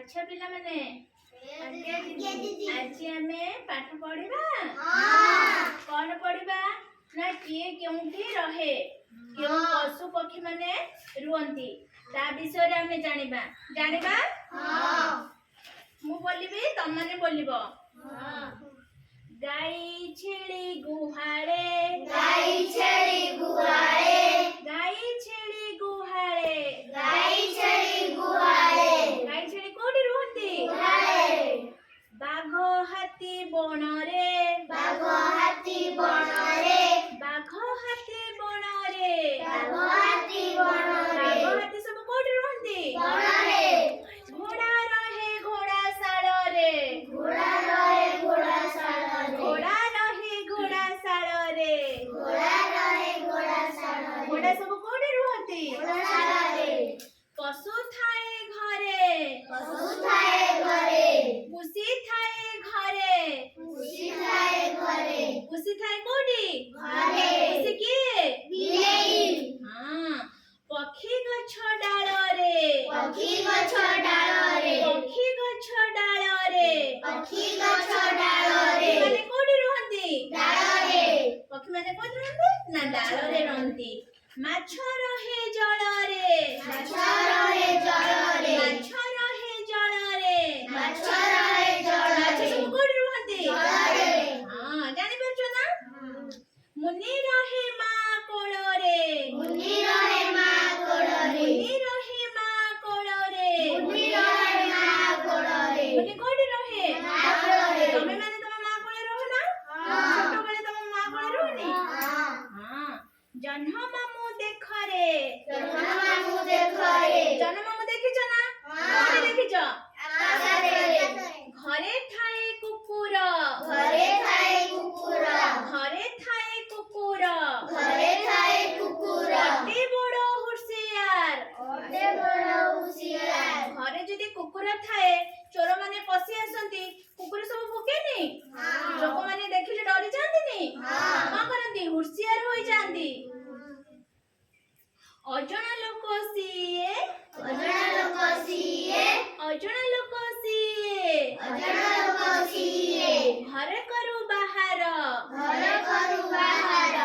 अच्छा पिला माने आज आम पाठ पढ़ा कौन पढ़ा ना किए केउठी रहे क्यों पशु पक्षी माने रुहंती ता विषय रे आमे जानिबा जानिबा मु बोलिबी तम माने बोलिबो गाई छेली गुहाळे गाई छेली गुहाळे गाई छेली गुहाळे गाई छेली गुहाळे गाई छेली कोठी रुहंती गुहाळे बाघ हाथी बणरे बाघ हाथी बणरे बाघ हाथी बणरे बाघ हाथी बणरे बाघ हाथी सब कोठी रुहंती बणरे घोड़ा रहे घोड़ा शाळ रे घोड़ा रहे घोड़ा शाळ रे घोड़ा रहे घोड़ा शाळ रे घोड़ा रहे घोड़ा शाळ रे घोड़ा सब कोठी रुहंती घोड़ा शाळ रे पशु थाए घरे पशु थाए घरे पुसी थाए घरे पुसी थाए घरे पुसी थाए कोठी घरे पुसी किए बिलेई हां पक्षी गछ डाळ रे पक्षी गछ डाळ रे पक्षी गछ डाळ रे पक्षी गछ डाळ रे माने कोठी रुहंती डाळ रे पक्षी माने कोठी रुहंती ना डाळ रे रुहंती माछ रहे जळ रे माछ रहे जळ रे माछ रहे जळ रे माछ रहे जळ माछ रे सब कोठी रुहंती जळ रे हां जानि परछो ना मुनि रहे मा कोळ रे मुनि रहे मा कोळ रे मुनि रहे मा कोळ रे मुनि रहे मा कोळ रे मुनि कोठी रहे मा कोळ रे तमे माने तम मा कोळे रहो ना हां छोटो बेले तम मा कोळे रहोनी हां हां जन्ह मामू देख रे जन्ह मामू देख रे जन्ह मामू देखिछ ना हां कोठी देखिछ आकाश रे घरे थाए कुकुर घरे थाए कुकुर घरे थाए कुकुर घरे थाए कुकुर अति बड़ हुशियार अते बड़ हुशियार घरे जदि कुकुर थाए चोर माने पसी आसंती कुकुर सब भुकेनी हां लोक माने देखिले डरी जांतीनी हां कोन करंती हुशियार होई जांती अजणा लोक सिए अजणा लोक सिए अजणा लोक सिए अजणा लोक सिए घर करू बाहर घर करू बाहर